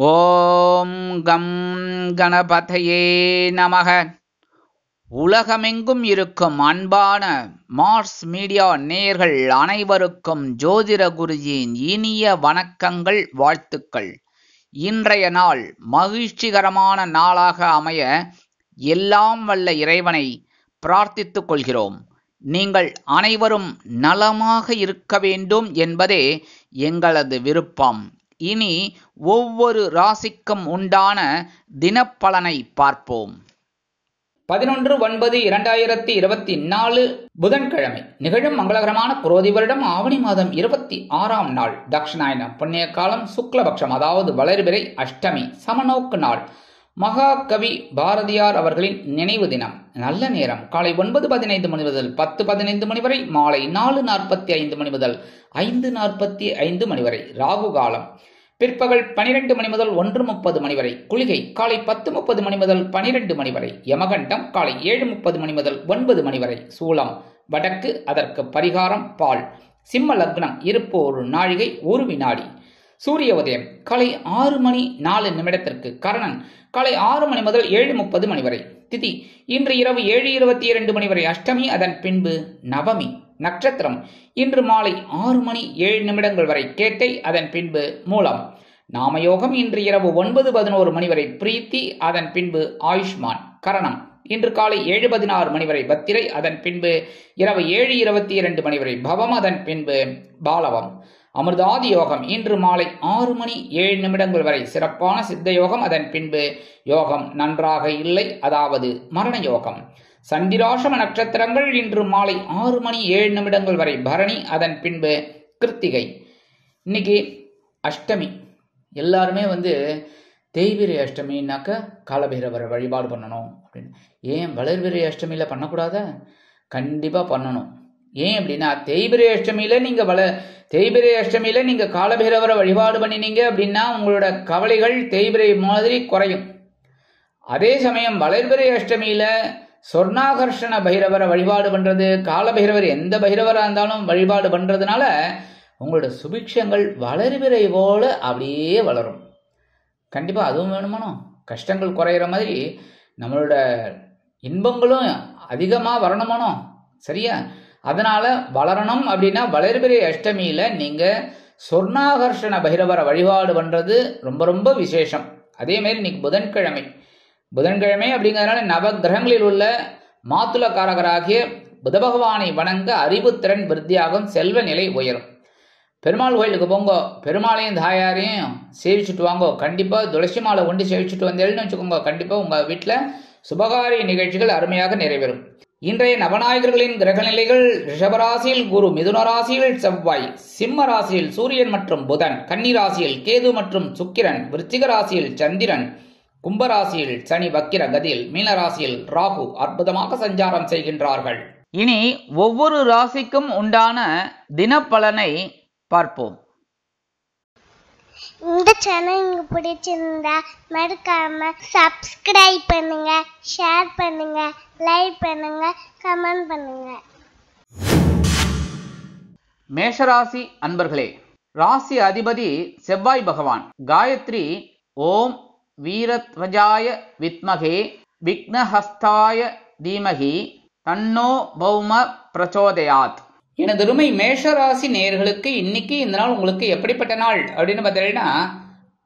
ஓம் come கணபதையே நமக. உலகமெங்கும் இருக்கும் அன்பான மார்ஸ் மீடியா நேயர்கள் அனைவருக்கும் ஜோதிட குருஜியின் இனிய வணக்கங்கள், வாழ்த்துக்கள். இன்றைய நாள் மகிழ்ச்சிகரமான நாளாக அமைய எல்லாம் வல்ல இறைவனை பிரார்த்தித்துக் கொள்கிறோம். நீங்கள் அனைவரும் நலமாக இருக்க வேண்டும் என்பதே எங்களது விருப்பம். இனி ஒவ்வொரு ராசிக்கும் உண்டான தினப்பலனை பார்ப்போம். 11/9/2024 புதன்கிழமை நிகழும் மங்களகரமான குரோதி வருடம் ஆவணி மாதம் 26ஆம் நாள், தக்ஷணாயனம், புண்ணிய காலம், சுக்லபக்ஷம், அதாவது வளர்பிறை அஷ்டமி, சமநோக்கு நாள். மகாகவி பாரதியார் அவர்களின் நினைவு தினம். நல்ல நேரம் காலை 9:15 மணி முதல் 10:15 மணி வரை, மாலை 4:45 மணி முதல் 5:45 மணி வரை. ராகு காலம் பிற்பகல் 12 மணி முதல் 1:30 மணி வரை. குளிகை காலை 10:30 மணி முதல் 12 மணி வரை. யமகண்டம் காலை 7:30 மணி முதல் 9 மணி வரை. சூலம் வடக்கு, அதற்கு பரிகாரம் பால். சிம்ம லக்னம் இருப்பு 1 நாழிகை 1 வினாடி. சூரிய உதயம் காலை 6 மணி 4 நிமிடத்திற்கு. கரணன் காலை 6 மணி முதல் 7:30 மணி வரை. திதி இன்று இரவு 7:22 மணி வரை அஷ்டமி, அதன் பின்பு நவமி. நட்சத்திரம் இன்று மாலை 6 மணி 7 நிமிடங்கள் வரை கேட்டை, அதன் பின்பு மூலம். நாமயோகம் இன்று இரவு 9:11 மணி வரை பிரீத்தி, அதன் பின்பு ஆயுஷ்மான். கரணம் இன்று காலை 7:16 மணி வரை பத்திரை, அதன் பின்பு இரவு 7:22 மணி வரை பவம், அதன் பின்பு பாலவம். அமிர்தாதி யோகம் இன்று மாலை 6 மணி 7 நிமிடங்கள் வரை சிறப்பான சித்த யோகம், அதன் பின்பு யோகம் நன்றாக இல்லை, அதாவது மரண யோகம். சண்டிராசம நட்சத்திரங்கள் இன்று மாலை 6 மணி 7 நிமிடங்கள் வரை பரணி, அதன் பின்பு கிருத்திகை. இன்னைக்கு அஷ்டமி. எல்லாருமே தேய்பிரை அஷ்டமின்னாக்க காலபைரவரை வழிபாடு பண்ணணும் அப்படின்னு. ஏன் வளர்பிறை அஷ்டமியில் பண்ணக்கூடாதா? கண்டிப்பாக பண்ணணும். ஏன் அப்படின்னா தேய்பிரை அஷ்டமியில் நீங்கள் காலபைரவரை வழிபாடு பண்ணினீங்க அப்படின்னா உங்களோட கவலைகள் தேய்பிரை மாதிரி குறையும். அதே சமயம் வளர்பிறை அஷ்டமியில் சொர்ணாகர்ஷண பைரவரை வழிபாடு பண்ணுறது, காலபைரவர் எந்த பைரவராக இருந்தாலும் வழிபாடு பண்ணுறதுனால உங்களோட சுபிக்ஷங்கள் வளர்பிறை போல அப்படியே வளரும். கண்டிப்பாக அதுவும் வேணுமானோ? கஷ்டங்கள் குறையிற மாதிரி நம்மளோட இன்பங்களும் அதிகமாக வரணுமானோ? சரியா? அதனால வளரணும் அப்படின்னா வளர்பிறை அஷ்டமியில் நீங்கள் சொர்ணாகர்ஷண பைரவரை வழிபாடு பண்ணுறது ரொம்ப ரொம்ப விசேஷம். அதேமாரி இன்னைக்கு புதன்கிழமை அப்படிங்கிறதுனால நவ கிரகங்களில் உள்ள மாத்துளக்காரகராகிய புத பகவானை வணங்க அறிவுத்திறன் விருத்தியாகும், செல்வ நிலை உயரும். பெருமாள் கோயிலுக்கு போங்கோ, பெருமாளையும் தாயாரையும் சேவிச்சுட்டு வாங்கோ. கண்டிப்பாக துளசி மாலை கொண்டு சேவிச்சுட்டு வந்தேன்னு வச்சுக்கோங்க. கண்டிப்பாக உங்கள் வீட்டில் சுபகாரிய நிகழ்ச்சிகள் அருமையாக நிறைவேறும். இன்றைய நவநாயகர்களின் கிரகநிலைகள்: ரிஷபராசியில் குரு, மிதுன ராசியில் செவ்வாய், சிம்ம ராசியில் சூரியன் மற்றும் புதன், கன்னி ராசியில் கேது மற்றும் சுக்கிரன், விருச்சிக ராசியில் சந்திரன், கும்பராசியில் சனி வக்கிர கதியில், மீனராசியில் ராகு அற்புதமாக சஞ்சாரம் செய்கின்றார்கள். இனி ஒவ்வொரு ராசிக்கும் உண்டான தினப்பலனை பார்ப்போம். இந்த சேனல் உங்களுக்கு பிடிச்சிருந்தா மறக்காம சப்ஸ்கிரைப் பண்ணுங்க, ஷேர் பண்ணுங்க, லைக் பண்ணுங்க, கமெண்ட் பண்ணுங்க. மேஷராசி அன்பர்களே, ராசி அதிபதி செவ்வாய் பகவான். காயத்ரி ஓம் வீரத்வஜாய வித்மகே விக்னஹஸ்தாய தீமகி தன்னோ பௌம பிரச்சோதயாத். எனதருமை மேஷராசி நேயர்களுக்கு இன்னைக்கு இந்த நாள் உங்களுக்கு எப்படிப்பட்ட நாள் அப்படின்னு பார்த்தீங்கன்னா,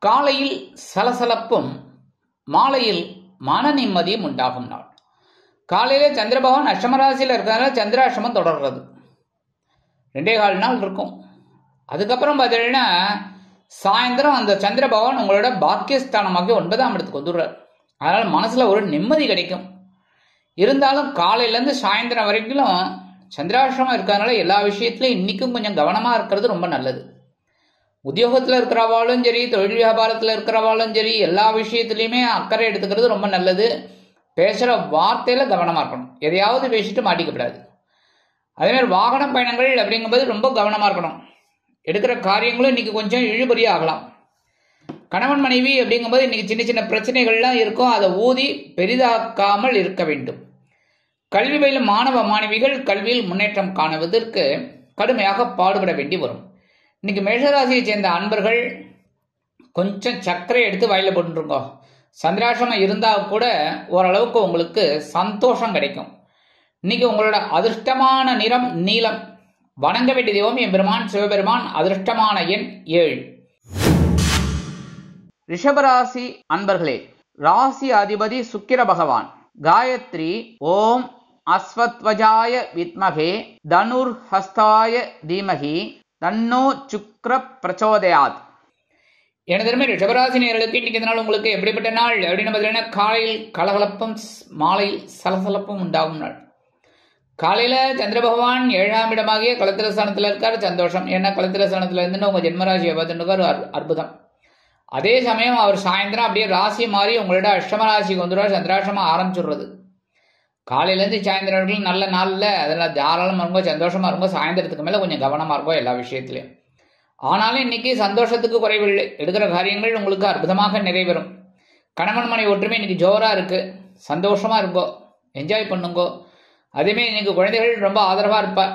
காலையில் சலசலப்பும் மாலையில் மன நிம்மதியும் உண்டாகும் நாள். காலையில சந்திர பகவான் அஷ்டமராசியில் இருக்கிறதுனால சந்திராஷ்டமம் தொடர்றது 2.25 நாள் இருக்கும். அதுக்கப்புறம் பார்த்தீங்கன்னா சாயந்தரம் அந்த சந்திர பகவான் உங்களோட பாக்கியஸ்தானமாகி 9ஆம் இடத்துக்கு வந்துடுறார். அதனால மனசுல ஒரு நிம்மதி கிடைக்கும். இருந்தாலும் காலையிலேருந்து சாயந்தரம் வரைக்கும் சந்திராஷ்டமம் இருக்கிறதுனால எல்லா விஷயத்துலையும் இன்னைக்கும் கொஞ்சம் கவனமாக இருக்கிறது ரொம்ப நல்லது. உத்தியோகத்தில் இருக்கிறவாலும் சரி, தொழில் வியாபாரத்தில் இருக்கிறவாலும் சரி, எல்லா விஷயத்துலையுமே அக்கறை எடுத்துக்கிறது ரொம்ப நல்லது. பேசுகிற வார்த்தையில் கவனமாக இருக்கணும். எதையாவது பேசிட்டு மாட்டிக்கப்படாது. அதேமாதிரி வாகன பயணங்கள் அப்படிங்கும்போது ரொம்ப கவனமாக இருக்கணும். எடுக்கிற காரியங்களும் இன்னைக்கு கொஞ்சம் இழுபறி ஆகலாம். கணவன் மனைவி அப்படிங்கும்போது இன்னைக்கு சின்ன சின்ன பிரச்சனைகள்லாம் இருக்கும். அதை ஊதி பெரிதாக்காமல் இருக்க வேண்டும். கல்வி பயிலும் மாணவ மாணவிகள் கல்வியில் முன்னேற்றம் காணுவதற்கு கடுமையாக பாடுபட வேண்டி வரும். இன்னைக்கு மேஷராசியை சேர்ந்த அன்பர்கள் கொஞ்சம் சர்க்கரை எடுத்து வாயில போட்டுருங்க. சந்திராசிரமம் இருந்தால் கூட ஓரளவுக்கு உங்களுக்கு சந்தோஷம் கிடைக்கும். இன்னைக்கு உங்களோட அதிர்ஷ்டமான நிறம் நீலம். வணங்க வேண்டிய தெய்வம் எம்பெருமான் சிவபெருமான். அதிர்ஷ்டமான எண் 7. ரிஷபராசி அன்பர்களே, ராசி அதிபதி சுக்கிர பகவான். காயத்ரி ஓம் அஸ்வத்வஜாய வித்மகே தனுர் ஹஸ்தாய தீமகி தன்னோ சுக்ர பிரச்சோதயாத். எனதருமை ரிஷபராசி நேயர்களுக்கு இன்னைக்கு நாள் உங்களுக்கு எப்படிப்பட்ட நாள் அப்படின்னு பார்த்தீங்கன்னா, காலையில் கலகலப்பும் மாலையில் சலசலப்பும் உண்டாகும் நாள். காலையில சந்திர பகவான் 7ஆம் இடமாகிய களத்திர ஸ்தானத்தில் இருக்காரு. சந்தோஷம். ஏன்னா களத்திர ஸ்தானத்துல இருந்து உங்க ஜென்மராசியை பார்த்துட்டு அற்புதம். அதே சமயம் அவர் சாயந்தரம் அப்படியே ராசி மாறி உங்களோட அஷ்டம ராசிக்கு வந்துடுவார். சந்திராஷ்டமம் ஆரம்பிச்சுடுறது. காலையிலேருந்து சாயந்தரம் வரைக்கும் நல்ல நாளில் அதெல்லாம் தாராளமாக இருக்கும், சந்தோஷமா இருக்கும். சாயந்தரத்துக்கு மேலே கொஞ்சம் கவனமாக இருக்கும் எல்லா விஷயத்திலையும். ஆனாலும் இன்னைக்கு சந்தோஷத்துக்கு குறைவில்லை. எடுக்கிற காரியங்கள் உங்களுக்கு அற்புதமாக நிறைவேறும். கணவன் மனை ஒற்றுமை இன்னைக்கு ஜோரா இருக்கு. சந்தோஷமா இருக்கோ, என்ஜாய் பண்ணுங்கோ. அதேமாரி இன்னைக்கு குழந்தைகள் ரொம்ப ஆதரவா இருப்பா.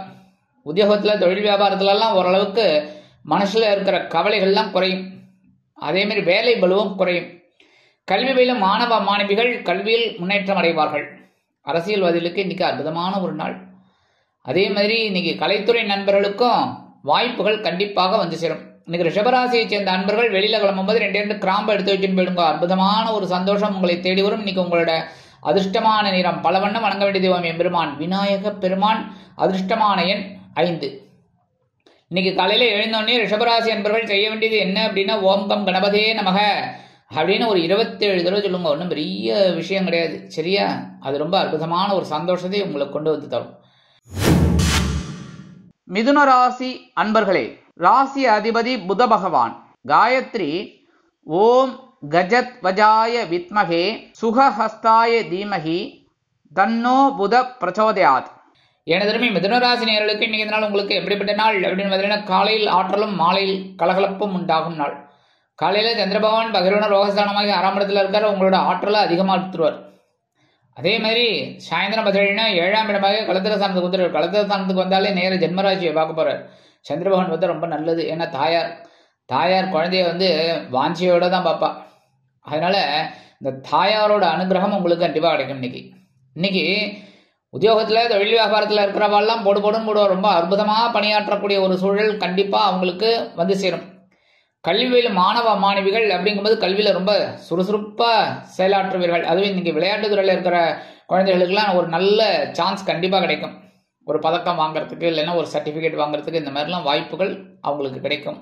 உத்தியோகத்தில் தொழில் வியாபாரத்துலலாம் ஓரளவுக்கு மனசுல இருக்கிற கவலைகள்லாம் குறையும். அதேமாரி வேலை பலுவும் குறையும். கல்வி பயிலும் மாணவ மாணவிகள் கல்வியில் முன்னேற்றம் அடைவார்கள். அரசியல்வாதிகளுக்கு இன்னைக்கு அற்புதமான ஒரு நாள். அதே மாதிரி இன்னைக்கு கலைத்துறை நண்பர்களுக்கும் வாய்ப்புகள் கண்டிப்பாக வந்து சேரும். இன்னைக்கு ரிஷபராசியை சேர்ந்த அன்பர்கள் வெளியில கிளம்பும்போது 2 கிராம்பு எடுத்து வச்சுன்னு போயிடுங்க. அற்புதமான ஒரு சந்தோஷம் உங்களை தேடி வரும். இன்னைக்கு உங்களோட அதிர்ஷ்டமான நிறம் பல வண்ணம். வணங்க வேண்டிய தெய்வம் எம்பெருமான் விநாயக பெருமான். அதிர்ஷ்டமான எண் 5. இன்னைக்கு காலையில எழுந்தோடனே ரிஷபராசி அன்பர்கள் செய்ய வேண்டியது என்ன அப்படின்னா, ஓம் கம் கணபதே நமக அப்படின்னு ஒரு 27 தடவை சொல்லுங்க. ஒன்றும் பெரிய விஷயம் கிடையாது, சரியா? அது ரொம்ப அற்புதமான ஒரு சந்தோஷத்தை உங்களுக்கு கொண்டு வந்து தரும். மிதுன ராசி அன்பர்களே, ராசி அதிபதி புத பகவான். காயத்ரி ஓம் கஜத் வஜாய வித்மகே சுகஹஸ்தாய தீமகி தன்னோ புத பிரச்சோதயாத். எனதருமை மிதுனராசி நேயர்களுக்கு இன்னைக்கு நாள் உங்களுக்கு எப்படிப்பட்ட நாள் அப்படின்னு பார்த்தீங்கன்னா, காலையில் ஆற்றலும் மாலையில் கலகலப்பும் உண்டாகும் நாள். காலையில சந்திரபகவான் பகிர்வன ரோகஸ்தானமாக 6ஆம் இடத்துல இருக்காரு. உங்களோட ஆற்றலை அதிகமாக எடுத்துருவார். அதே மாதிரி சாயந்தரம் பார்த்தீங்கன்னா 7ஆம் இடமாக களத்திர ஸ்தானத்துக்கு வந்துடுவார். களத்திர ஸ்தானத்துக்கு வந்தாலே நேர ஜென்மராசியை பார்க்க போறார். சந்திரபகவான் வந்து ரொம்ப நல்லது. ஏன்னா தாயார் குழந்தைய வாஞ்சியோட தான் பார்ப்பா. அதனால இந்த தாயாரோட அனுகிரகம் உங்களுக்கு கண்டிப்பாக கிடைக்கும். இன்னைக்கு உத்தியோகத்தில் தொழில் வியாபாரத்தில் இருக்கிறவாள்லாம் போடுன்னு போடுவோம். ரொம்ப அற்புதமாக பணியாற்றக்கூடிய ஒரு சூழல் கண்டிப்பாக அவங்களுக்கு வந்து சேரும். கல்வியில் மாணவ மாணவிகள் அப்படிங்கும்போது கல்வியில் ரொம்ப சுறுசுறுப்பாக செயலாற்றுவீர்கள். அதுவும் இன்னைக்கு விளையாட்டு துறையில் இருக்கிற குழந்தைகளுக்கெல்லாம் ஒரு நல்ல சான்ஸ் கண்டிப்பாக கிடைக்கும். ஒரு பதக்கம் வாங்குறதுக்கு இல்லைன்னா ஒரு சர்டிஃபிகேட் வாங்குறதுக்கு இந்த மாதிரிலாம் வாய்ப்புகள் அவங்களுக்கு கிடைக்கும்.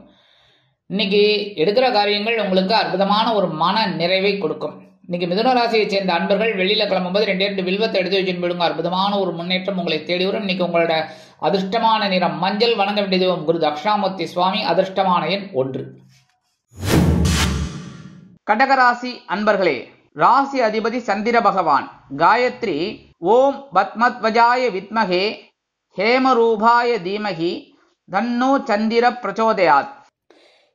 இன்னைக்கு எடுக்கிற காரியங்கள் உங்களுக்கு அற்புதமான ஒரு மன நிறைவை கொடுக்கும். இன்னைக்கு மிதுன ராசியை சேர்ந்த அன்பர்கள் வெளியில கிளம்பும்போது 2 வில்வத்தை எடுத்து வச்சுன்னு போயிடுங்க. அற்புதமான ஒரு முன்னேற்றம் உங்களை தேடி வரும். இன்னைக்கு உங்களோட அதிர்ஷ்டமான நிறம் மஞ்சள். வணங்க வேண்டிய தெய்வம் குரு தட்சிணாமூர்த்தி சுவாமி. அதிர்ஷ்டமான எண் 1. கடகராசி அன்பர்களே, ராசி அதிபதி சந்திர பகவான். காயத்ரி ஓம் பத்மத்வஜாய வித்மகே ஹேமரூபாய தீமகி தன்னோ சந்திர பிரச்சோதயாத்.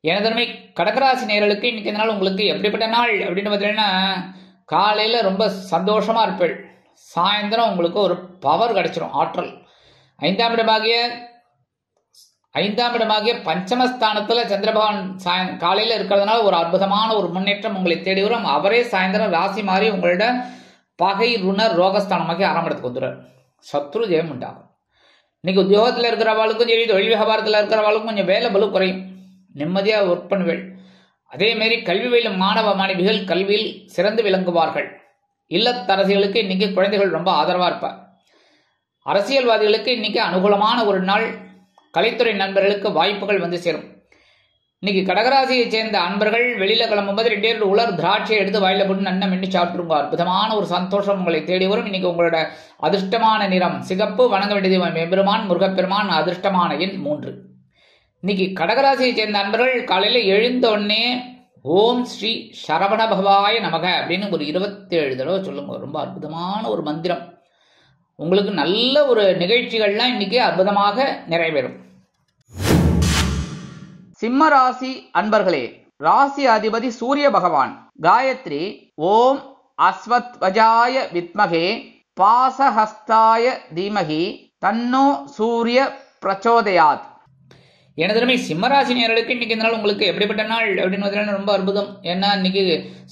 எனதருமை கடகராசி நேயர்களுக்கு இன்னைக்கு நாள் உங்களுக்கு எப்படிப்பட்ட நாள் அப்படின்னு பார்த்தீங்கன்னா, காலையில ரொம்ப சந்தோஷமா இருப்பீள். சாயந்தரம் உங்களுக்கு ஒரு பவர் கிடைச்சிரும், ஆற்றல். 5ஆம் இடமாகிய பஞ்சமஸ்தானத்துல சந்திரபகவான் காலையில இருக்கிறதுனால ஒரு அற்புதமான ஒரு முன்னேற்றம் உங்களை தேடி வரும். அவரே சாயந்தரம் ராசி மாறி உங்களோட பகை ருணர் ரோகஸ்தானமாகி 6ஆம் இடத்துக்கு வந்துடுறார். சத்ரு ஜெயம் உண்டாகும். இன்னைக்கு உத்தியோகத்தில் இருக்கிறவாளுக்கும் சரி, தொழில் வியாபாரத்தில் இருக்கிறவாளுக்கும் கொஞ்சம் வேலை பலு குறையும். நிம்மதியாக ஒர்க் பண்ணுவேள். அதே மாதிரி கல்வி பயிலும் மாணவ மாணவிகள் கல்வியில் சிறந்து விளங்குவார்கள். இல்லத்தரசிகளுக்கு இன்னைக்கு குழந்தைகள் ரொம்ப ஆதரவா இருப்பார். அரசியல்வாதிகளுக்கு இன்னைக்கு அனுகூலமான ஒரு நாள். கலைத்துறை நண்பர்களுக்கு வாய்ப்புகள் வந்து சேரும். இன்னைக்கு கடகராசியை சேர்ந்த அன்பர்கள் வெளியில கிளம்பும்போது 2 உலர் திராட்சையை எடுத்து வாயில போட்டு நன்ன மென்று சாப்பிட்டுருங்க. அற்புதமான ஒரு சந்தோஷம் உங்களை தேடி வரும். இன்னைக்கு உங்களோட அதிர்ஷ்டமான நிறம் சிகப்பு. வணங்க வேண்டிய தெய்வம் எம்பெருமான் முருகப்பெருமான். அதிர்ஷ்டமான எண் 3. இன்னைக்கு கடகராசியை சேர்ந்த அன்பர்கள் காலையில எழுந்த உடனே ஓம் ஸ்ரீ சரவண பகவாய நமக அப்படின்னு ஒரு 27 தடவை சொல்லுங்க. ரொம்ப அற்புதமான ஒரு மந்திரம். உங்களுக்கு நல்ல ஒரு நிகழ்ச்சிகள்லாம் இன்னைக்கு அற்புதமாக நிறைவேறும். சிம்ம ராசி அன்பர்களே, ராசி அதிபதி சூரிய பகவான். காயத்ரி ஓம் அஸ்வத்வஜாய வித்மகே பாசஹஸ்தாய தீமகி தன்னோ சூரிய பிரச்சோதயாத். எனதுமே சிம்மராசி நேயர்களுக்கு இன்னைக்கு இந்த நாள் உங்களுக்கு எப்படிப்பட்ட நாள் அப்படின்னு பார்த்தீங்கன்னா ரொம்ப அற்புதம். ஏன்னா இன்னைக்கு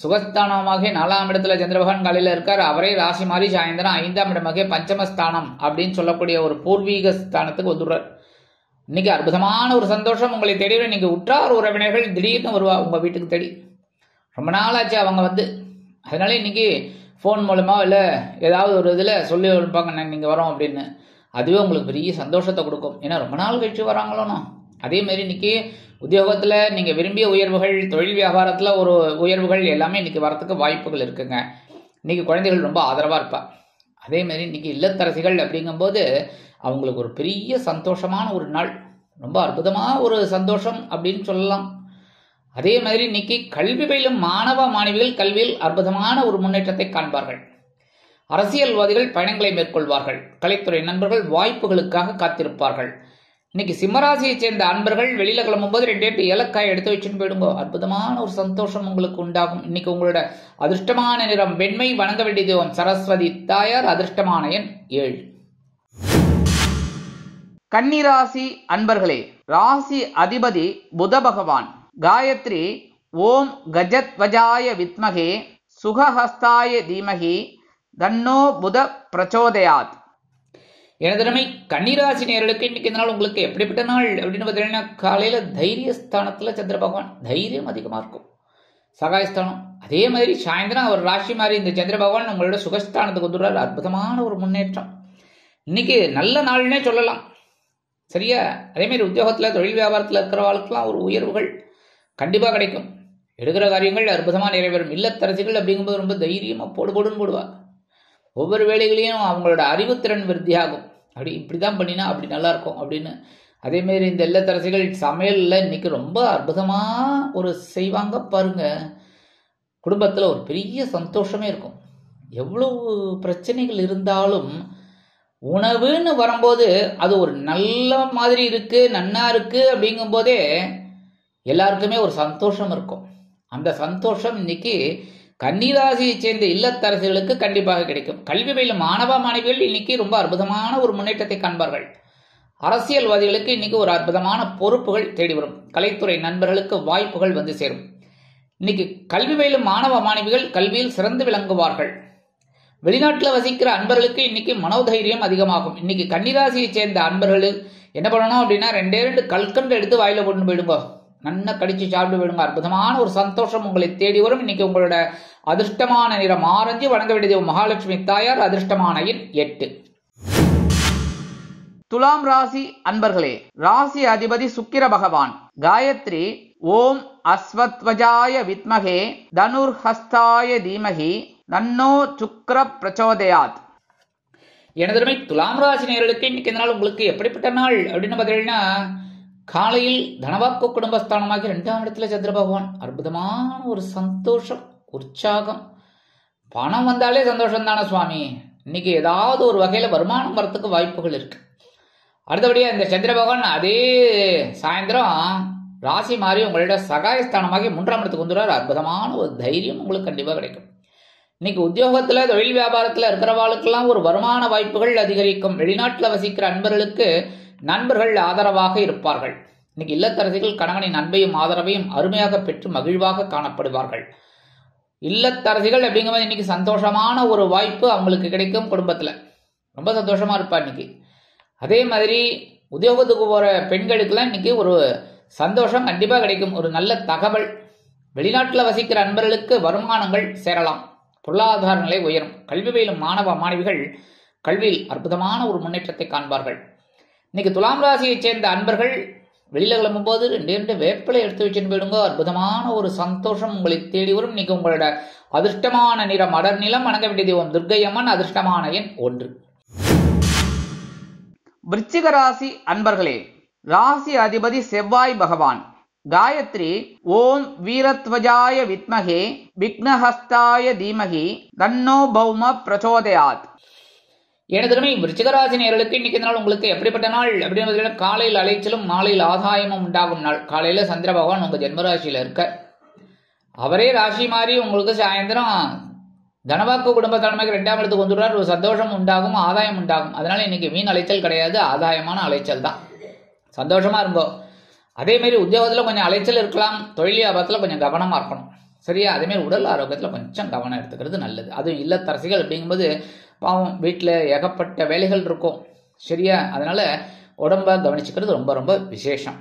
சுகஸ்தானமாக 4ஆம் இடத்துல சந்திர பகவான் காலையில இருக்கார். அவரே ராசி மாறி சாயந்தரம் 5ஆம் இடமாக பஞ்சமஸ்தானம் அப்படின்னு சொல்லக்கூடிய ஒரு பூர்வீக ஸ்தானத்துக்கு வந்துடுறார். இன்னைக்கு அற்புதமான ஒரு சந்தோஷம் உங்களை தேடி. இன்னைக்கு உற்றார் உறவினர்கள் திடீர்னு வருவா உங்க வீட்டுக்கு தேடி. ரொம்ப நாளாச்சு அவங்க வந்து. அதனால இன்னைக்கு ஃபோன் மூலமா இல்லை ஏதாவது ஒரு இதில் சொல்லி இருப்பாங்க நீங்கள் வரோம் அப்படின்னு. அதுவே உங்களுக்கு பெரிய சந்தோஷத்தை கொடுக்கும். ஏன்னா ரொம்ப நாள் கழிச்சு வராங்களோனோ. அதே மாதிரி இன்னைக்கு உத்தியோகத்தில் நீங்கள் விரும்பிய உயர்வுகள், தொழில் வியாபாரத்தில் ஒரு உயர்வுகள் எல்லாமே இன்னைக்கு வரத்துக்கு வாய்ப்புகள் இருக்குங்க. இன்னைக்கு குழந்தைகள் ரொம்ப ஆதரவாக இருப்பா. அதே மாதிரி இன்னைக்கு இல்லத்தரசிகள் அப்படிங்கும்போது அவங்களுக்கு ஒரு பெரிய சந்தோஷமான ஒரு நாள், ரொம்ப அற்புதமான ஒரு சந்தோஷம் அப்படின்னு சொல்லலாம். அதே மாதிரி இன்னைக்கு கல்வி பயிலும் மாணவ மாணவிகள் கல்வியில் அற்புதமான ஒரு முன்னேற்றத்தை காண்பார்கள். அரசியல்வாதிகள் பயணங்களை மேற்கொள்வார்கள். கலைத்துறை நண்பர்கள் வாய்ப்புகளுக்காக காத்திருப்பார்கள். இன்னைக்கு சிம்மராசியைச் சேர்ந்த அன்பர்கள் வெளியில கிளம்பும்போது 2 ஏலக்காய் எடுத்து வச்சுன்னு போயிடுங்க. அற்புதமான ஒரு சந்தோஷம் உங்களுக்கு உண்டாகும். இன்னைக்கு உங்களோட அதிர்ஷ்டமான நிறம் வெண்மை. வணங்க வேண்டிய தெய்வம் சரஸ்வதி தாயார். அதிர்ஷ்டமான எண் 7. கன்னிராசி அன்பர்களே, ராசி அதிபதி புத பகவான். காயத்ரி ஓம் கஜத்வஜாய வித்மகே சுகஹஸ்தாய தீமகி தன்னோ புத பிரச்சோதயாத். எனதிரமை கன்னிராசி நேயர்களுக்கு இன்னைக்கு இந்த நாள் உங்களுக்கு எப்படிப்பட்ட நாள் அப்படின்னு பார்த்தீங்கன்னா, காலையில தைரியஸ்தானத்துல சந்திர பகவான் தைரியம் அதிகமா இருக்கும். சகாயஸ்தானம். அதே மாதிரி சாயந்தரம் அவர் ராசி மாதிரி இந்த சந்திர பகவான் உங்களோட சுகஸ்தானத்துக்கு வந்துடுறாரு. அற்புதமான ஒரு முன்னேற்றம். இன்னைக்கு நல்ல நாள்னே சொல்லலாம். சரியா? அதே மாதிரி உத்தியோகத்துல தொழில் வியாபாரத்தில் இருக்கிறவர்களுக்கெல்லாம் ஒரு உயர்வுகள் கண்டிப்பா கிடைக்கும். எடுக்கிற காரியங்கள் அற்புதமா நிறைவேறும். இல்லத்தரசிகள் அப்படிங்கும்போது ரொம்ப தைரியமா போடுன்னு போடுவா. ஒவ்வொரு வேலைகளையும் அவங்களோட அறிவுத்திறன் விருத்தியாகும். அப்படி இப்படிதான் பண்ணினா அப்படி நல்லா இருக்கும் அப்படின்னு. அதே மாதிரி இந்த இல்லத்தரசிகள் சமையல்ல இன்னைக்கு ரொம்ப அற்புதமா ஒரு செய்வாங்க பாருங்க. குடும்பத்துல ஒரு பெரிய சந்தோஷமே இருக்கும். எவ்வளவு பிரச்சனைகள் இருந்தாலும் உணவுன்னு வரும்போது அது ஒரு நல்ல மாதிரி இருக்கு, நன்னா இருக்கு அப்படிங்கும் போதே எல்லாருக்குமே ஒரு சந்தோஷம் இருக்கும். அந்த சந்தோஷம் இன்னைக்கு கன்னிராசியை சேர்ந்த இல்லத்தரசிகளுக்கு கண்டிப்பாக கிடைக்கும். கல்வி பயிலும் மாணவ மாணவிகள் இன்னைக்கு ரொம்ப அற்புதமான ஒரு முன்னேற்றத்தை காண்பார்கள். அரசியல்வாதிகளுக்கு இன்னைக்கு ஒரு அற்புதமான பொறுப்புகள் தேடி வரும். கலைத்துறை நண்பர்களுக்கு வாய்ப்புகள் வந்து சேரும். இன்னைக்கு கல்வி பயிலும் மாணவ மாணவிகள் கல்வியில் சிறந்து விளங்குவார்கள். வெளிநாட்டில் வசிக்கிற அன்பர்களுக்கு இன்னைக்கு மனோதைரியம் அதிகமாகும். இன்னைக்கு கன்னிராசியை சேர்ந்த அன்பர்கள் என்ன பண்ணணும் அப்படின்னா 2 கல்கண்டு எடுத்து வாயில போட்டு போயிடுங்க. நல்லா கடிச்சு சாப்பிட்டு போயிடுங்க. அற்புதமான ஒரு சந்தோஷம் உங்களை தேடி வரும். இன்னைக்கு உங்களோட அதிர்ஷ்டமான நிறம் ஆரஞ்சு. வணங்க வேண்டிய மகாலட்சுமி தாயார். அதிர்ஷ்டமான எண் 8. துலாம் ராசி அன்பர்களே, ராசி அதிபதி சுக்கிர பகவான். காயத்ரி ஓம் அஸ்வத்வஜாய வித்மகே தனுர்ஹஸ்தாய தீமகி தன்னோ சுக்ர பிரச்சோதயாத். எனதுமே துலாம் ராசி நேயர்களுக்கு இன்னைக்கு இந்த நாள் உங்களுக்கு எப்படிப்பட்ட நாள் அப்படின்னு பார்த்தீங்கன்னா, காலையில் தனவாக்கு குடும்பஸ்தானமாக 2ஆம் இடத்துல சந்திர பகவான். அற்புதமான ஒரு சந்தோஷம், உற்சாகம். பணம் வந்தாலே சந்தோஷம் தானே சுவாமி. இன்னைக்கு ஏதாவது ஒரு வகையில வருமானம் வரத்துக்கு வாய்ப்புகள் இருக்கு. அடுத்தபடியா இந்த சந்திர பகவான் அதே சாயந்தரம் ராசி மாறி உங்களோட சகாயஸ்தானமாக 3ஆம் இடத்துக்கு வந்துடுறார். அற்புதமான ஒரு தைரியம் உங்களுக்கு கண்டிப்பா கிடைக்கும். இன்னைக்கு உத்தியோகத்துல தொழில் வியாபாரத்துல இருக்கிறவாளுக்கெல்லாம் ஒரு வருமான வாய்ப்புகள் அதிகரிக்கும். வெளிநாட்டில் வசிக்கிற அன்பர்களுக்கு நண்பர்கள் ஆதரவாக இருப்பார்கள். இன்னைக்கு இல்லத்தரசிகள் கணவனின் அன்பையும் ஆதரவையும் அருமையாக பெற்று மகிழ்வாக காணப்படுவார்கள். இல்லத்தரசிகள் அப்படிங்கும்போது இன்னைக்கு சந்தோஷமான ஒரு வாய்ப்பு அவங்களுக்கு கிடைக்கும். குடும்பத்துல ரொம்ப சந்தோஷமா இருப்பா இன்னைக்கு. அதே மாதிரி உத்தியோகத்துக்கு போற பெண்களுக்கெல்லாம் இன்னைக்கு ஒரு சந்தோஷம் கண்டிப்பா கிடைக்கும். ஒரு நல்ல தகவல். வெளிநாட்டில் வசிக்கிற அன்பர்களுக்கு வருமானங்கள் சேரலாம். பொருளாதார நிலை உயரும். கல்வி பயிலும் மாணவ மாணவிகள் கல்வியில் அற்புதமான ஒரு முன்னேற்றத்தை காண்பார்கள். இன்னைக்கு துலாம் ராசியை சேர்ந்த அன்பர்கள் வெளியில கிளம்பும் போது 2 வேப்பிலை எடுத்து வச்சுன்னு போயிடுங்க. அற்புதமான ஒரு சந்தோஷம் உங்களை தேடி வரும். இன்னைக்கு உங்களோட அதிர்ஷ்டமான நிறம் அடர் நிலம். வணங்க வேண்டிய தெய்வம் துர்க்கை அம்மன். அதிர்ஷ்டமான எண் 1. விருச்சிக ராசி அன்பர்களே, ராசி அதிபதி செவ்வாய் பகவான். காயத்ரி ஓம் வீரத்வஜாய வித்மகே விக்னஹஸ்தாய தீமகி தன்னோ பௌம பிரச்சோதயாத். எனதுமே விருச்சிகராசி நேயர்களுக்கு இன்னைக்கு நாள் உங்களுக்கு எப்படிப்பட்ட நாள் அப்படின்னு காலையில் அலைச்சலும் மாலையில் ஆதாயமும் உண்டாகும் நாள். காலையில சந்திர பகவான் உங்க ஜென்மராசியில இருக்க, அவரே ராசி மாறி உங்களுக்கு சாயந்தரம் தனவாக்கு குடும்ப தலைமைக்கு 2ஆம் இடத்துக்கு வந்துடுறார். ஒரு சந்தோஷம் உண்டாகும், ஆதாயம் உண்டாகும். அதனால இன்னைக்கு வீண் அலைச்சல் கிடையாது, ஆதாயமான அலைச்சல் தான். சந்தோஷமா இருங்கோ. அதேமாரி உத்தியோகத்தில் கொஞ்சம் அலைச்சல் இருக்கலாம், தொழில் வியாபாரத்தில் கொஞ்சம் கவனமாக இருக்கணும். சரியா? அதேமாரி உடல் ஆரோக்கியத்தில் கொஞ்சம் கவனம் எடுத்துக்கிறது நல்லது. அதுவும் இல்லத்தரசிகள் அப்படிங்கும்போது பாவம் வீட்டில் ஏகப்பட்ட வேலைகள் இருக்கும். சரியா? அதனால உடம்ப கவனிச்சுக்கிறது ரொம்ப ரொம்ப விசேஷம்.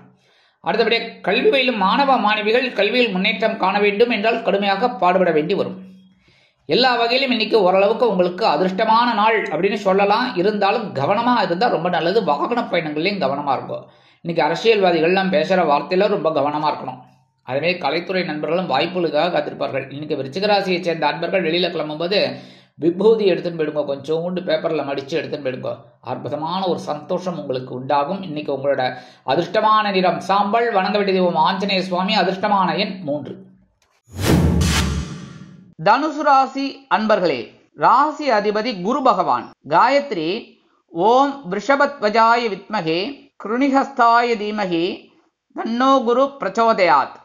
அடுத்தபடியாக கல்வி பயிலும் மாணவ மாணவிகள் கல்வியில் முன்னேற்றம் காண வேண்டும் என்றால் கடுமையாக பாடுபட வேண்டி வரும். எல்லா வகையிலும் இன்னைக்கு ஓரளவுக்கு உங்களுக்கு அதிர்ஷ்டமான நாள் அப்படின்னு சொல்லலாம். இருந்தாலும் கவனமாக இருந்தால் ரொம்ப நல்லது. வாகன பயணங்கள்லையும் கவனமாக இருக்கும். இன்னைக்கு அரசியல்வாதிகள்லாம் பேசுகிற வார்த்தையில ரொம்ப கவனமாக இருக்கணும். அதுவே கலைத்துறை நண்பர்களும் வாய்ப்புகளுக்காக காத்திருப்பார்கள். இன்னைக்கு விருச்சிக ராசியை சேர்ந்த அன்பர்கள் வெளியில கிளம்பும்போது விபூதி எடுத்துன்னு போயிடுங்க, கொஞ்சோண்டு பேப்பர்ல மடிச்சு எடுத்துன்னு போயிடுங்க. அற்புதமான ஒரு சந்தோஷம் உங்களுக்கு உண்டாகும். இன்னைக்கு உங்களோட அதிர்ஷ்டமான நிறம் சாம்பல். வணங்க வேண்டிய தெய்வம் ஆஞ்சநேய சுவாமி. அதிர்ஷ்டமான எண் 3. தனுசு ராசி அன்பர்களே, ராசி அதிபதி குரு பகவான். காயத்ரி ஓம் ரிஷபத்வஜாய வித்மகே கிருணிஹஸ்தாய தீமகி தன்னோ குரு பிரச்சோதயாத்.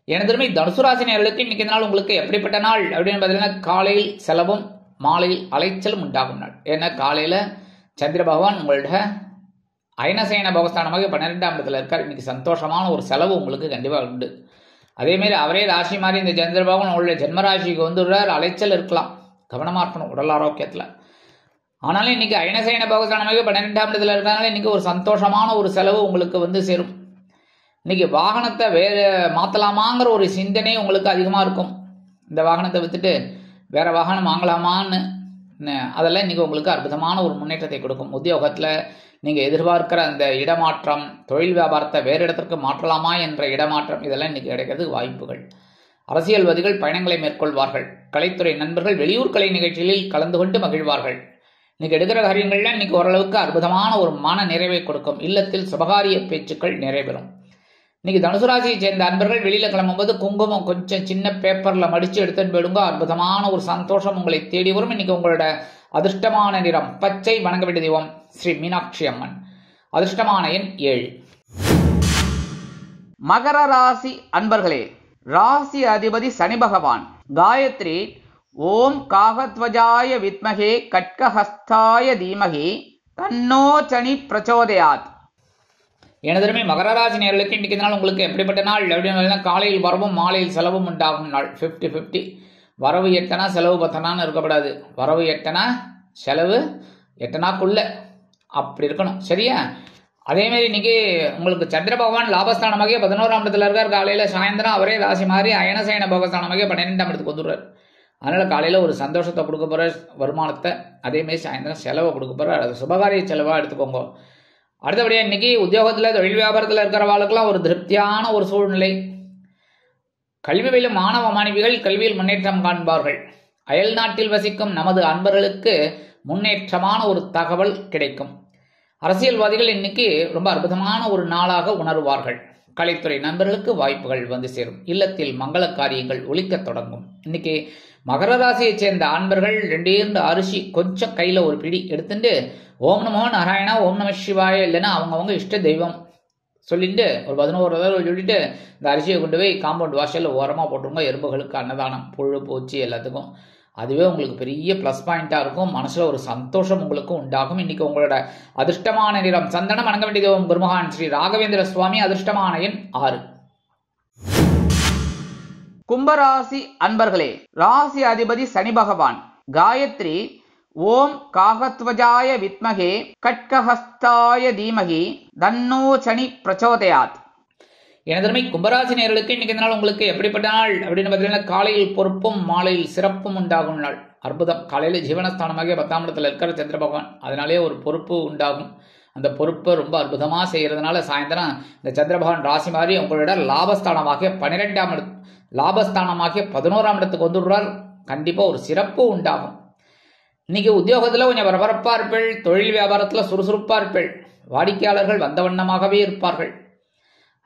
எனதுமே தனுசு ராசி நேயர்களுக்கு இன்னைக்கு நாள் உங்களுக்கு எப்படிப்பட்ட நாள் அப்படின்னு பார்த்தீங்கன்னா, காலையில் செலவும் மாலையில் அலைச்சலும் உண்டாகும் நாள். ஏன்னா காலையில சந்திர பகவான் உங்களோட அயனசயன பகஸ்தானமாக 12ஆம் இடத்துல இருக்கார். இன்னைக்கு சந்தோஷமான ஒரு செலவு உங்களுக்கு கண்டிப்பாக உண்டு. அதேமாரி அவரே ராசி மாதிரி இந்த சந்திர பகவான் உங்களுடைய ஜென்மராசிக்கு வந்துடுறார். அலைச்சல் இருக்கலாம், கவனமாக இருக்கணும் உடல் ஆரோக்கியத்தில். ஆனாலும் இன்னைக்கு அயனசயன பகஸ்தானமாக 12ஆம் இடத்துல இருக்கிறதுனால இன்னைக்கு ஒரு சந்தோஷமான ஒரு செலவு உங்களுக்கு வந்து சேரும். இன்னைக்கு வாகனத்தை வேறு மாற்றலாமாங்கிற ஒரு சிந்தனை உங்களுக்கு அதிகமாக இருக்கும். இந்த வாகனத்தை விற்றுட்டு வேற வாகனம் வாங்கலாமான்னு அதெல்லாம் இன்னைக்கு உங்களுக்கு அற்புதமான ஒரு முன்னேற்றத்தை கொடுக்கும். உத்தியோகத்தில் நீங்கள் எதிர்பார்க்கிற அந்த இடமாற்றம், தொழில் வியாபாரத்தை வேறு இடத்திற்கு மாற்றலாமா என்ற இடமாற்றம், இதெல்லாம் இன்னைக்கு கிடைக்கிறதுக்கு வாய்ப்புகள். அரசியல்வாதிகள் பயணங்களை மேற்கொள்வார்கள். கலைத்துறை நண்பர்கள் வெளியூர் கலை நிகழ்ச்சிகளில் கலந்து கொண்டு மகிழ்வார்கள். இன்னைக்கு எடுக்கிற காரியங்கள்லாம் இன்னைக்கு ஓரளவுக்கு அற்புதமான ஒரு மன நிறைவை கொடுக்கும். இல்லத்தில் சுபகாரிய பேச்சுக்கள் நிறைவேறும். இன்னைக்கு தனுசு ராசியை சேர்ந்த அன்பர்கள் வெளியில கிளம்பும்போது குங்குமம் கொஞ்சம் சின்ன பேப்பர்ல மடிச்சு எடுத்துன்னு போயிடுங்க. அற்புதமான ஒரு சந்தோஷம் உங்களை தேடி வரும். இன்னைக்கு உங்களோட அதிர்ஷ்டமான நிறம் பச்சை. வணங்க வேண்டிய தெய்வம் ஸ்ரீ மீனாட்சி அம்மன். அதிர்ஷ்டமான எண் 7. மகர ராசி அன்பர்களே, ராசி அதிபதி சனி பகவான். காயத்ரி ஓம் காகத்வஜாய வித்மகே கட்கஹஸ்தாய தீமகி தன்னோ சனி பிரச்சோதயாத். எனதுமே மகர ராசி நேயர்களுக்கு இன்னைக்கு நாள் உங்களுக்கு எப்படிப்பட்ட நாள் அப்படின்னு காலையில் வரவும் மாலையில் செலவும் உண்டாகும் நாள். 50-50. வரவு 8 செலவு 10 இருக்கப்படாது. வரவு 8 செலவு 8 அப்படி இருக்கணும். சரியா? அதேமாரி இன்னைக்கு உங்களுக்கு சந்திர பகவான் லாபஸ்தானமாக 11ஆம் இடத்துல இருக்கார். காலையில சாயந்தரம் அவரே ராசி மாதிரி அயனசயன பகஸ்தானமாக 12ஆம் இடத்துக்கு வந்துடுறார். அதனால காலையில ஒரு சந்தோஷத்தை கொடுக்க போற வருமானத்தை, அதேமாரி சாயந்தரம் செலவை கொடுக்க போற, அது சுபகாரிய செலவா எடுத்துக்கோங்க. அடுத்தபடியாக இன்னைக்கு உத்தியோகத்தில் தொழில் வியாபாரத்தில் இருக்கிறவாளுக்கெல்லாம் ஒரு திருப்தியான ஒரு சூழ்நிலை. கல்வி பயிலும் மாணவ மாணவிகள் கல்வியில் முன்னேற்றம் காண்பார்கள். அயல் நாட்டில் வசிக்கும் நமது அன்பர்களுக்கு முன்னேற்றமான ஒரு தகவல் கிடைக்கும். அரசியல்வாதிகள் இன்னைக்கு ரொம்ப அற்புதமான ஒரு நாளாக உணர்வார்கள். கலைத்துறை நண்பர்களுக்கு வாய்ப்புகள் வந்து சேரும். இல்லத்தில் மங்கள காரியங்கள் ஒலிக்க தொடங்கும். இன்னைக்கு மகர ராசியை சேர்ந்த அன்பர்கள் 2 அரிசி கொஞ்சம் கையில ஒரு பிடி எடுத்துட்டு ஓம் நமோ நாராயணா ஓம் நம சிவாய இல்லைன்னா அவங்கவுங்க இஷ்ட தெய்வம் சொல்லிட்டு ஒரு 11 தடவை சொல்லிட்டு இந்த அரிசியை கொண்டு போய் காம்பவுண்ட் வாசலில் ஓரமாக போட்டுருங்க. எறும்புகளுக்கு அன்னதானம், புழு பூச்சி எல்லாத்துக்கும். அதுவே உங்களுக்கு பெரிய ப்ளஸ் பாயிண்டாக இருக்கும். மனசில் ஒரு சந்தோஷம் உங்களுக்கு உண்டாகும். இன்னைக்கு உங்களோட அதிர்ஷ்டமான நிறம் சந்தனம். வணங்க வேண்டிய தெய்வம் குருமகான் ஸ்ரீ ராகவேந்திர சுவாமி. அதிர்ஷ்டமான எண் 6. கும்பராசி அன்பர்களே, ராசி அதிபதி சனி பகவான். காயத்ரி ஓம் காகத்வஜாய வித்மகே கட்கஹஸ்தாய தீமகி தன்னோ சனி பிரச்சோதயாத். எனதருமை கும்பராசி நேயர்களுக்கு இன்னைக்கு நாள் உங்களுக்கு எப்படிப்பட்ட நாள் அப்படின்னு பார்த்தீங்கன்னா, காலையில் பொறுப்பும் மாலையில் சிறப்பும் உண்டாகும் நாள். அற்புதம். காலையில் ஜீவனஸ்தானமாக 10ஆம் இடத்துல இருக்கிற சந்திர பகவான், அதனாலே ஒரு பொறுப்பு உண்டாகும். அந்த பொறுப்பை ரொம்ப அற்புதமாக செய்யறதுனால சாயந்தரம் இந்த சந்திர பகவான் ராசி மாதிரி உங்களோட லாபஸ்தானமாக 12ஆம் இடம், லாபஸ்தானமாக 11ஆம் இடத்துக்கு வந்துடுறார். கண்டிப்பா ஒரு சிறப்பு உண்டாகும். இன்னைக்கு உத்தியோகத்தில் கொஞ்சம் பரபரப்பா இருப்பீள். தொழில் வியாபாரத்தில் சுறுசுறுப்பா இருப்பீள். வாடிக்கையாளர்கள் வந்த வண்ணமாகவே இருப்பார்கள்.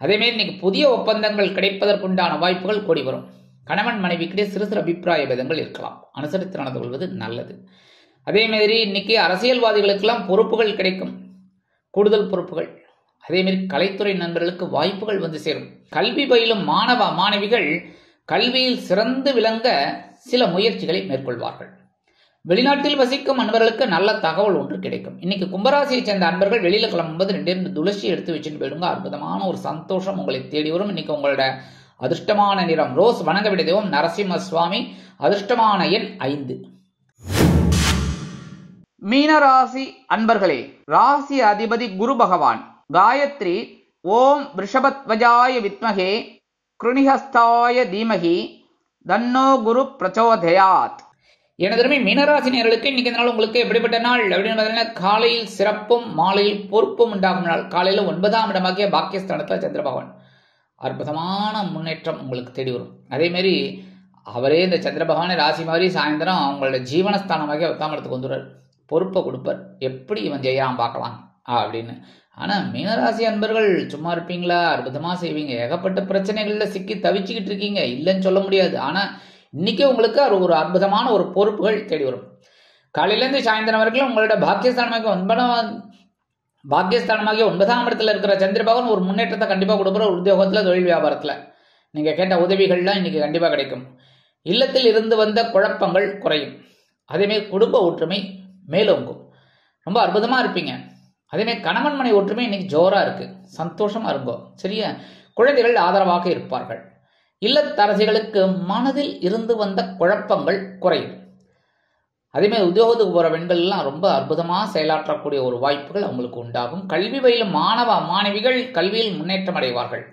அதேமாரி இன்னைக்கு புதிய ஒப்பந்தங்கள் கிடைப்பதற்குண்டான வாய்ப்புகள் கூடி வரும். கணவன் மனைவிக்கிட்டே சிறு சிறு அபிப்பிராய பேதங்கள் இருக்கலாம். அனுசரித்து நடந்து கொள்வது நல்லது. அதேமாதிரி இன்னைக்கு அரசியல்வாதிகளுக்கெல்லாம் பொறுப்புகள் கிடைக்கும், கூடுதல் பொறுப்புகள். அதேமாரி கலைத்துறை நண்பர்களுக்கு வாய்ப்புகள் வந்து சேரும். கல்வி பயிலும் மாணவ மாணவிகள் கல்வியில் சிறந்து விளங்க சில முயற்சிகளை மேற்கொள்வார்கள். வெளிநாட்டில் வசிக்கும் அன்பர்களுக்கு நல்ல தகவல் ஒன்று கிடைக்கும். இன்னைக்கு கும்பராசியை சேர்ந்த அன்பர்கள் வெளியில கிளம்பும்போது 2 துளசி எடுத்து வச்சுட்டு போயிடுங்க. அற்புதமான ஒரு சந்தோஷம் உங்களை தேடி வரும். இன்னைக்கு உங்களோட அதிர்ஷ்டமான நிறம் ரோஸ். வணங்க வேண்டிய தெய்வம் நரசிம்ம சுவாமி. அதிர்ஷ்டமான எண் 5. மீனராசி அன்பர்களே, ராசி அதிபதி குரு பகவான். காயத்ரி ஓம் ரிஷபத்வஜாய வித்மகே கிருணிஹஸ்தாய தீமகி தன்னோ குரு பிரச்சோதயாத். எனதருமை மீனராசினியர்களுக்கு இன்னைக்கு நாள் உங்களுக்கு எப்படிப்பட்ட நாள் அப்படின்னு பார்த்தீங்கன்னா, காலையில் சிறப்பும் மாலையில் பொறுப்பும் உண்டாகும் நாள். காலையில் 9ஆம் இடமாகிய பாக்கியஸ்தானத்தில் சந்திர பகவான். அற்புதமான முன்னேற்றம் உங்களுக்கு தேடி வரும். அதே மாதிரி அவரே இந்த சந்திர பகவானை ராசி மாதிரி சாயந்தரம் அவங்களோட ஜீவனஸ்தானமாகிய 10ஆம் இடத்துக்கு வந்துடுறார். பொறுப்பை கொடுப்பார். எப்படி இவன் செய்யறான் பார்க்கலாம் அப்படின்னு. ஆனால் மீனராசி அன்பர்கள் சும்மா இருப்பீங்களா? அற்புதமாக செய்வீங்க. ஏகப்பட்ட பிரச்சனைகளில் சிக்கி தவிச்சுக்கிட்டு இருக்கீங்க, இல்லைன்னு சொல்ல முடியாது. ஆனால் இன்னைக்கே உங்களுக்கு ஒரு அற்புதமான ஒரு பொறுப்புகள் தேடி வரும். காலையிலேருந்து சாயந்தரம் வரைக்கும் உங்களோட பாக்கியஸ்தானமாகிய 9ஆம் இடத்துல இருக்கிற சந்திர பகவான் ஒரு முன்னேற்றத்தை கண்டிப்பாக கொடுக்குற. உத்தியோகத்தில், தொழில் வியாபாரத்தில் நீங்கள் கேட்ட உதவிகள்லாம் இன்னைக்கு கண்டிப்பாக கிடைக்கும். இல்லத்தில் இருந்து வந்த குழப்பங்கள் குறையும். அதேமாதிரி குடும்ப ஒற்றுமை மேலோங்கும். ரொம்ப அற்புதமாக இருப்பீங்க. அதேமாதிரி கணவன் மனை ஒற்றுமை இன்னைக்கு ஜோராக இருக்கு. சந்தோஷமா இருங்கோ. சரியா? குழந்தைகள் ஆதரவாக இருப்பார்கள். இல்லத்தரசிகளுக்கு மனதில் இருந்து வந்த குழப்பங்கள் குறையும். அதேமாதிரி உத்தியோகத்துக்கு போகிற பெண்கள்லாம் ரொம்ப அற்புதமாக செயலாற்றக்கூடிய ஒரு வாய்ப்புகள் அவங்களுக்கு உண்டாகும். கல்வி பயிலும் மாணவிகள் கல்வியில் முன்னேற்றம் அடைவார்கள்.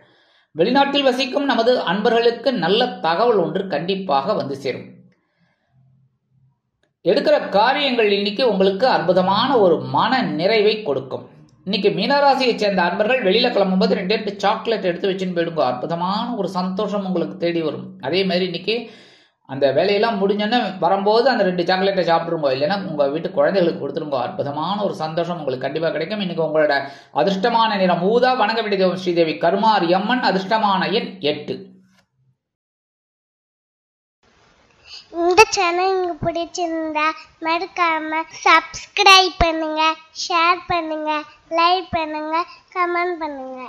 வெளிநாட்டில் வசிக்கும் நமது அன்பர்களுக்கு நல்ல தகவல் ஒன்று கண்டிப்பாக வந்து சேரும். எடுக்கிற காரியங்கள் இன்னைக்கு உங்களுக்கு அற்புதமான ஒரு மன நிறைவை கொடுக்கும். இன்னைக்கு மீனராசியை சேர்ந்த அன்பர்கள் வெளியில கிளம்பும்போது 2 சாக்லேட் எடுத்து வச்சுன்னு போயிடுங்க. அற்புதமான ஒரு சந்தோஷம் உங்களுக்கு தேடி வரும். அதே மாதிரி இன்னைக்கு அந்த வேலையெல்லாம் முடிஞ்சோன்னே வரும்போது அந்த 2 சாக்லேட்டை சாப்பிடுங்க. இல்லைன்னா உங்க வீட்டு குழந்தைகளுக்கு கொடுத்துருங்க. அற்புதமான ஒரு சந்தோஷம் உங்களுக்கு கண்டிப்பாக கிடைக்கும். இன்னைக்கு உங்களோட அதிர்ஷ்டமான நிறம் ஊதா. வணங்க வேண்டிய தெய்வம் ஸ்ரீதேவி கருமாரி அம்மன். அதிர்ஷ்டமான எண் 8. இந்த சேனல் உங்களுக்கு பிடிச்சிருந்தா மறக்காம சப்ஸ்கிரைப் பண்ணுங்க, ஷேர் பண்ணுங்க, லைக் பண்ணுங்க, கமெண்ட் பண்ணுங்க.